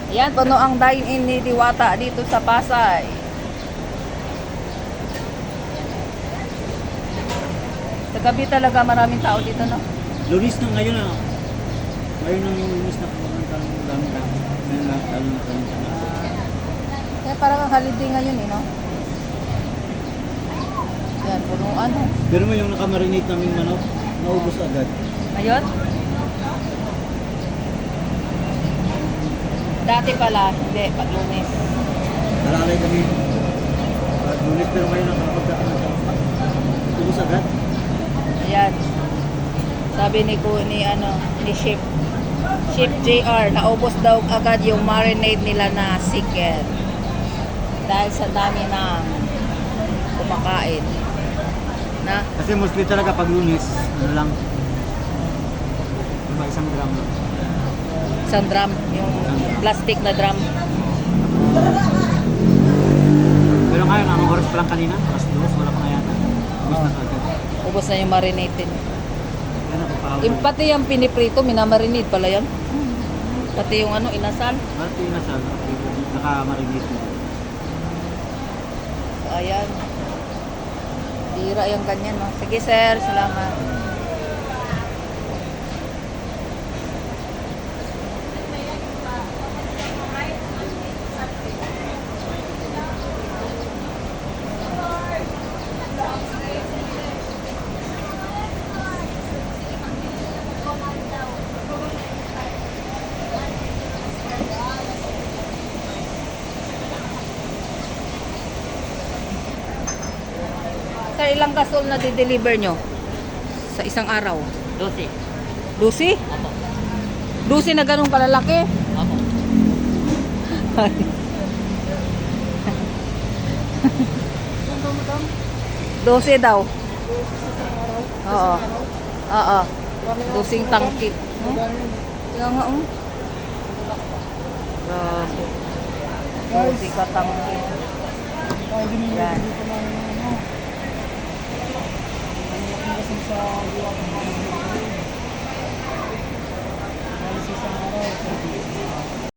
Yan, puno ang dine-in ni Diwata dito sa Pasay. Sa gabi talaga maraming tao dito, no? Lunis na ngayon na. Ngayon ang yung lunis na pumunta ng dami na. Ngayon na, lalo na kami na. Kaya parang ang holiday ngayon, eh, no? Yan, punuan, no? Pero mo yung nakamarinate namin manok, naubos agad. Ngayon? Dati pala, hindi, pag Lunes. Nalalay kami. Lunis pero ngayon nakapagkaan na siya. Ubos agad. Ayan. Sabi ni Chef JR, naubos daw agad yung marinade nila na chicken. Dahil sa dami ng kumakain. Na? Kasi mostly talaga pag lunis, ano lang. Diba, 1 gram lang. Isang drum, yung plastic na drum. Pero ngayon, anong oras pa lang kanina? Alas 2, wala pa nga yata. Ubos na agad. Ubos na yung marinated. Yan ako pa. Yung pati yung piniprito, minamarinate pala yan. Pati yung inasal. Pati na siya, nakamarinate. So, ayan. Tira yung ganyan, no? Sige, sir. Salamat. Sir, ilang gasol na di-deliver nyo sa isang araw? 12. 12? Opo. 12 na ganun kalalaki? Opo. 12 daw. Oo. Oo. 12 tangkit. Kaya nga, Grabe. 12 ka tangkit. Yan.